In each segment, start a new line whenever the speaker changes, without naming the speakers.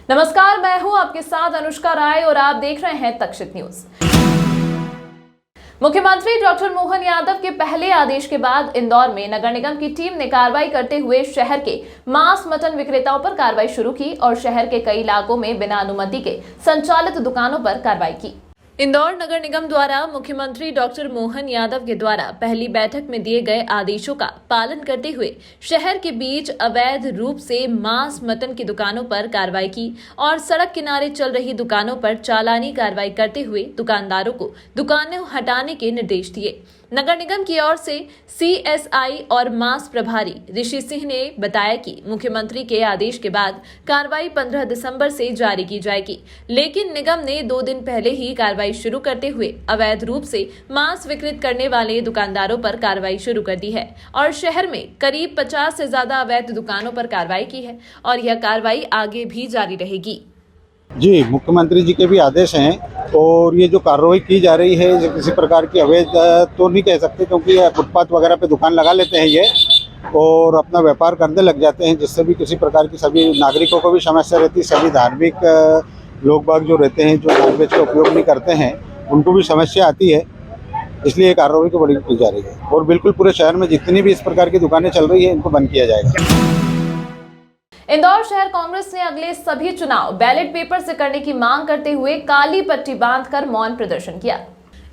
नमस्कार, मैं हूं आपके साथ अनुष्का राय और आप देख रहे हैं तक्षित न्यूज। मुख्यमंत्री डॉक्टर मोहन यादव के पहले आदेश के बाद इंदौर में नगर निगम की टीम ने कार्रवाई करते हुए शहर के मांस मटन विक्रेताओं पर कार्रवाई शुरू की और शहर के कई इलाकों में बिना अनुमति के संचालित दुकानों पर कार्रवाई की। इंदौर नगर निगम द्वारा मुख्यमंत्री डॉक्टर मोहन यादव के द्वारा पहली बैठक में दिए गए आदेशों का पालन करते हुए शहर के बीच अवैध रूप से मांस मटन की दुकानों पर कार्रवाई की और सड़क किनारे चल रही दुकानों पर चालानी कार्रवाई करते हुए दुकानदारों को दुकानें हटाने के निर्देश दिए। नगर निगम की ओर से सीएसआई और मांस प्रभारी ऋषि सिंह ने बताया कि मुख्यमंत्री के आदेश के बाद कार्रवाई 15 दिसंबर से जारी की जाएगी, लेकिन निगम ने 2 दिन पहले ही कार्रवाई शुरू करते हुए अवैध रूप से मांस विक्रित करने वाले दुकानदारों पर कार्रवाई शुरू कर दी है और शहर में करीब 50 से ज्यादा अवैध दुकानों पर कार्रवाई की है और यह कार्रवाई आगे भी जारी रहेगी।
जी, मुख्यमंत्री जी के भी आदेश हैं और ये जो कार्रवाई की जा रही है ये किसी प्रकार की अवैध तो नहीं कह सकते, क्योंकि फुटपाथ वगैरह पे दुकान लगा लेते हैं ये और अपना व्यापार करने लग जाते हैं, जिससे भी किसी प्रकार की सभी नागरिकों को भी समस्या रहती है। सभी धार्मिक लोग बाग जो रहते हैं, जो नॉनवेज का उपयोग नहीं करते हैं, उनको भी समस्या आती है, इसलिए कार्रवाई को बड़ी की जा रही है और बिल्कुल पूरे शहर में जितनी भी इस प्रकार की दुकानें चल रही है इनको बंद किया जाएगा।
इंदौर शहर कांग्रेस ने अगले सभी चुनाव बैलेट पेपर से करने की मांग करते हुए काली पट्टी बांधकर मौन प्रदर्शन किया।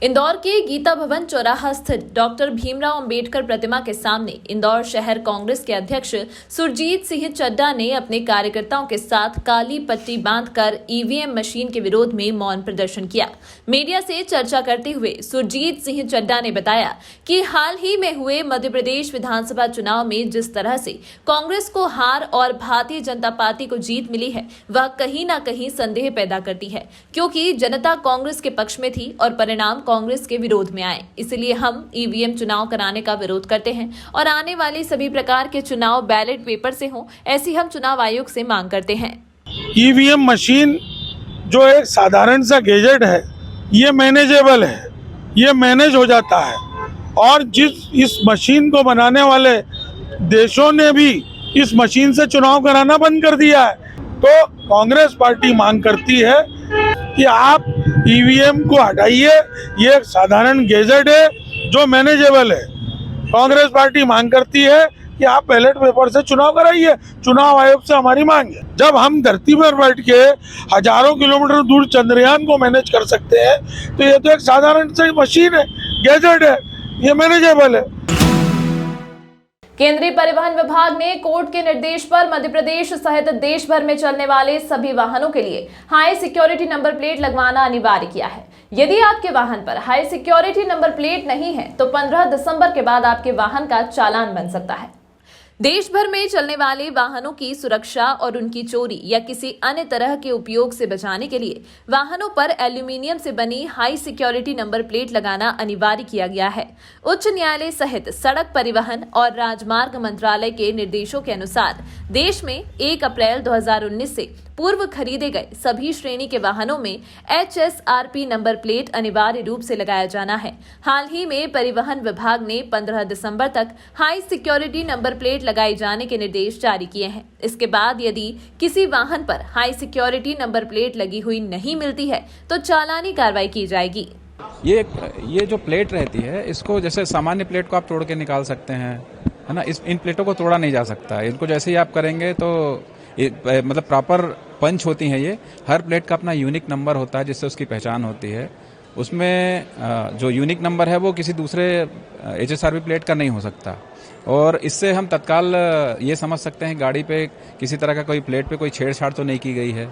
इंदौर के गीता भवन चौराहा स्थित डॉक्टर भीमराव अंबेडकर प्रतिमा के सामने इंदौर शहर कांग्रेस के अध्यक्ष सुरजीत सिंह चड्डा ने अपने कार्यकर्ताओं के साथ काली पट्टी बांधकर ईवीएम मशीन के विरोध में मौन प्रदर्शन किया। मीडिया से चर्चा करते हुए सुरजीत सिंह चड्डा ने बताया कि हाल ही में हुए मध्य प्रदेश विधानसभा चुनाव में जिस तरह से कांग्रेस को हार और भारतीय जनता पार्टी को जीत मिली है, वह कहीं न कहीं संदेह पैदा करती है, क्योंकि जनता कांग्रेस के पक्ष में थी और परिणाम कांग्रेस के विरोध में आए। इसलिए हम ईवीएम चुनाव कराने का विरोध करते हैं और आने वाली सभी प्रकार के चुनाव बैलेट पेपर से हों, ऐसी हम चुनाव आयोग से मांग करते हैं।
ईवीएम मशीन जो एक साधारण सा गैजेट है, ये मैनेजेबल है, ये मैनेज हो जाता है और इस मशीन को बनाने वाले देशों ने भी इस मशीन से चुनाव कराना बंद कर दिया है। तो कांग्रेस पार्टी मांग करती है कि आप ईवीएम को हटाइए, ये एक साधारण गैजेट है जो मैनेजेबल है। कांग्रेस पार्टी मांग करती है कि आप बैलेट पेपर से चुनाव कराइए। चुनाव आयोग से हमारी मांग है। जब हम धरती पर बैठ के हजारों किलोमीटर दूर चंद्रयान को मैनेज कर सकते हैं, तो ये तो एक साधारण सी मशीन है, गैजेट है, ये मैनेजेबल है।
केंद्रीय परिवहन विभाग ने कोर्ट के निर्देश पर मध्य प्रदेश सहित देश भर में चलने वाले सभी वाहनों के लिए हाई सिक्योरिटी नंबर प्लेट लगवाना अनिवार्य किया है। यदि आपके वाहन पर हाई सिक्योरिटी नंबर प्लेट नहीं है तो 15 दिसंबर के बाद आपके वाहन का चालान बन सकता है। देश भर में चलने वाले वाहनों की सुरक्षा और उनकी चोरी या किसी अन्य तरह के उपयोग से बचाने के लिए वाहनों पर एल्यूमिनियम से बनी हाई सिक्योरिटी नंबर प्लेट लगाना अनिवार्य किया गया है। उच्च न्यायालय सहित सड़क परिवहन और राजमार्ग मंत्रालय के निर्देशों के अनुसार देश में 1 अप्रैल 2019 से पूर्व खरीदे गए सभी श्रेणी के वाहनों में HSRP नंबर प्लेट अनिवार्य रूप से लगाया जाना है। हाल ही में परिवहन विभाग ने 15 दिसंबर तक हाई सिक्योरिटी नंबर प्लेट लगाए जाने के निर्देश जारी किए हैं। इसके बाद यदि किसी वाहन पर हाई सिक्योरिटी नंबर प्लेट लगी हुई नहीं मिलती है तो चालानी कार्रवाई की जाएगी।
ये जो प्लेट रहती है, इसको जैसे सामान्य प्लेट को आप तोड़ के निकाल सकते हैं, है ना। इन प्लेटों को तोड़ा नहीं जा सकता। इनको जैसे ही आप करेंगे तो मतलब प्रॉपर पंच होती हैं। ये हर प्लेट का अपना यूनिक नंबर होता है जिससे उसकी पहचान होती है। उसमें जो यूनिक नंबर है वो किसी दूसरे HSRP प्लेट का नहीं हो सकता और इससे हम तत्काल ये समझ सकते हैं गाड़ी पे किसी तरह का कोई प्लेट पे कोई छेड़छाड़ तो नहीं की गई है।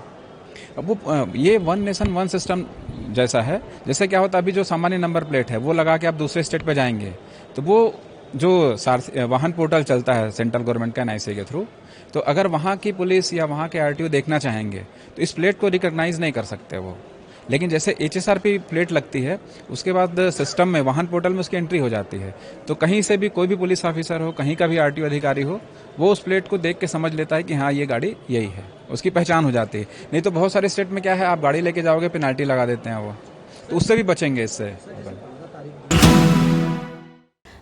अब वो ये वन नेशन वन सिस्टम जैसा है। जैसे क्या होता है, अभी जो सामान्य नंबर प्लेट है वो लगा के आप दूसरे स्टेट पे जाएंगे तो वो जो वाहन पोर्टल चलता है सेंट्रल गवर्नमेंट का NIC के थ्रू, तो अगर वहाँ की पुलिस या वहाँ के RTO देखना चाहेंगे तो इस प्लेट को रिकॉग्नाइज नहीं कर सकते वो। लेकिन जैसे HSRP प्लेट लगती है उसके बाद सिस्टम में वाहन पोर्टल में उसकी एंट्री हो जाती है, तो कहीं से भी कोई भी पुलिस ऑफिसर हो, कहीं का भी RTO अधिकारी हो, वो उस प्लेट को देख के समझ लेता है कि हाँ ये गाड़ी यही है, उसकी पहचान हो जाती है। नहीं तो बहुत सारे स्टेट में क्या है, आप गाड़ी लेके जाओगे पेनाल्टी लगा देते हैं वो, तो उससे भी बचेंगे इससे।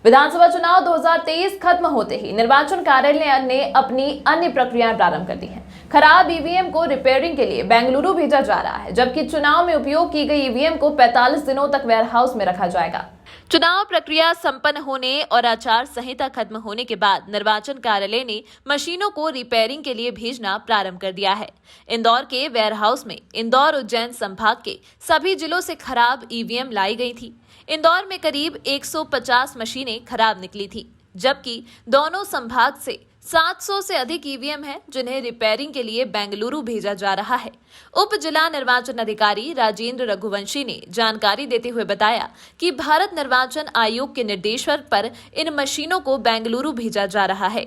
विधानसभा चुनाव 2023 खत्म होते ही निर्वाचन कार्यालय ने अपनी अन्य प्रक्रियाएं प्रारंभ कर दी हैं। खराब ईवीएम को रिपेयरिंग के लिए बेंगलुरु भेजा जा रहा है, जबकि चुनाव में उपयोग की गई ईवीएम को 45 दिनों तक वेयरहाउस में रखा जाएगा। चुनाव प्रक्रिया संपन्न होने और आचार संहिता खत्म होने के बाद निर्वाचन कार्यालय ने मशीनों को रिपेयरिंग के लिए भेजना प्रारंभ कर दिया है। इंदौर के वेयरहाउस में इंदौर उज्जैन संभाग के सभी जिलों से खराब ईवीएम लाई गई थी। इंदौर में करीब 150 मशीनें खराब निकली थी, जबकि दोनों संभाग से 700 से अधिक ईवीएम हैं, जिन्हें रिपेयरिंग के लिए बेंगलुरु भेजा जा रहा है। उप जिला निर्वाचन अधिकारी राजेंद्र रघुवंशी ने जानकारी देते हुए बताया कि भारत निर्वाचन आयोग के निर्देश पर इन मशीनों को बेंगलुरु भेजा जा रहा है।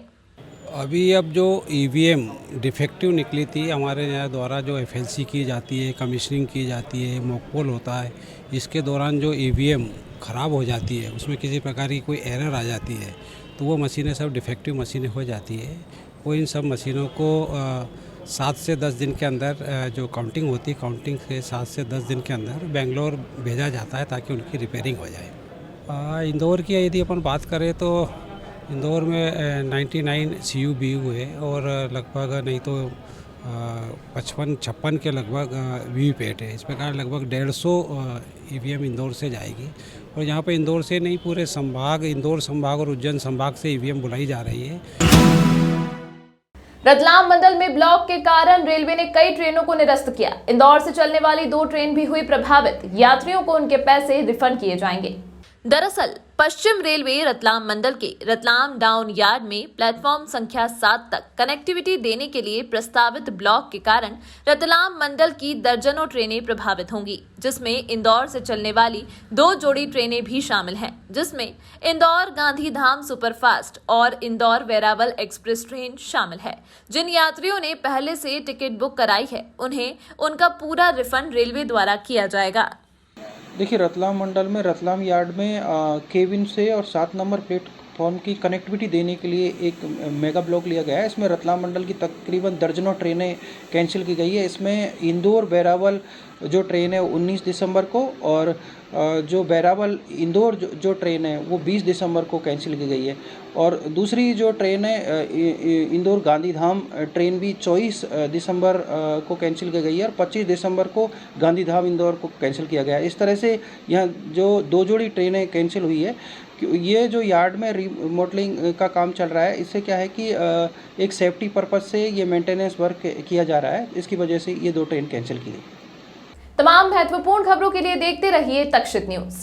अब जो ईवीएम डिफेक्टिव निकली थी, हमारे यहाँ द्वारा जो एफएलसी की जाती है, कमीशनिंग की जाती है, मॉकपोल होता है, इसके दौरान जो ईवीएम ख़राब हो जाती है, उसमें किसी प्रकार की कोई एरर आ जाती है, तो वो मशीनें सब डिफेक्टिव मशीनें हो जाती है। वो इन सब मशीनों को 7 से 10 दिन के अंदर जो काउंटिंग होती है, काउंटिंग से 7 से 10 दिन के अंदर बेंगलोर भेजा जाता है ताकि उनकी रिपेयरिंग हो जाए। इंदौर की यदि अपन बात करें तो इंदौर में 99 CUBU है और लगभग नहीं तो 55-56 के लगभग वीवीपैट है। इस प्रकार लगभग 150 ईवीएम इंदौर से जाएगी और यहाँ पे इंदौर से नहीं, पूरे संभाग, इंदौर संभाग और उज्जैन संभाग से ईवीएम बुलाई जा रही है।
रतलाम मंडल में ब्लॉक के कारण रेलवे ने कई ट्रेनों को निरस्त किया। इंदौर से चलने वाली 2 ट्रेन भी हुई प्रभावित। यात्रियों को उनके पैसे रिफंड किए जाएंगे। दरअसल पश्चिम रेलवे रतलाम मंडल के रतलाम डाउन यार्ड में प्लेटफॉर्म संख्या 7 तक कनेक्टिविटी देने के लिए प्रस्तावित ब्लॉक के कारण रतलाम मंडल की दर्जनों ट्रेनें प्रभावित होंगी, जिसमें इंदौर से चलने वाली 2 जोड़ी ट्रेनें भी शामिल हैं, जिसमें इंदौर गांधीधाम सुपरफास्ट और इंदौर वेरावल एक्सप्रेस ट्रेन शामिल है। जिन यात्रियों ने पहले से टिकट बुक कराई है, उन्हें उनका पूरा रिफंड रेलवे द्वारा किया जाएगा।
देखिए, रतलाम मंडल में रतलाम यार्ड में केबिन से और 7 नंबर प्लेटफॉर्म की कनेक्टिविटी देने के लिए एक मेगा ब्लॉक लिया गया है। इसमें रतलाम मंडल की तकरीबन दर्जनों ट्रेनें कैंसिल की गई है। इसमें इंदौर बैरावल जो ट्रेन है 19 दिसंबर को और जो बैरावल इंदौर जो ट्रेन है वो 20 दिसंबर को कैंसिल की गई है और दूसरी जो ट्रेन है इंदौर गांधीधाम ट्रेन भी 24 दिसंबर को कैंसिल की गई है और 25 दिसंबर को गांधीधाम इंदौर को कैंसिल किया गया है। इस तरह से यहाँ जो 2 जोड़ी ट्रेनें कैंसिल हुई है। ये जो यार्ड में रिमॉडलिंग का काम चल रहा है, इससे क्या है कि एक सेफ्टी पर्पज़ से ये मेंटेनेंस वर्क किया जा रहा है, इसकी वजह से ये 2 ट्रेन कैंसिल की गई।
तमाम महत्वपूर्ण खबरों के लिए देखते रहिए तक्षित न्यूज।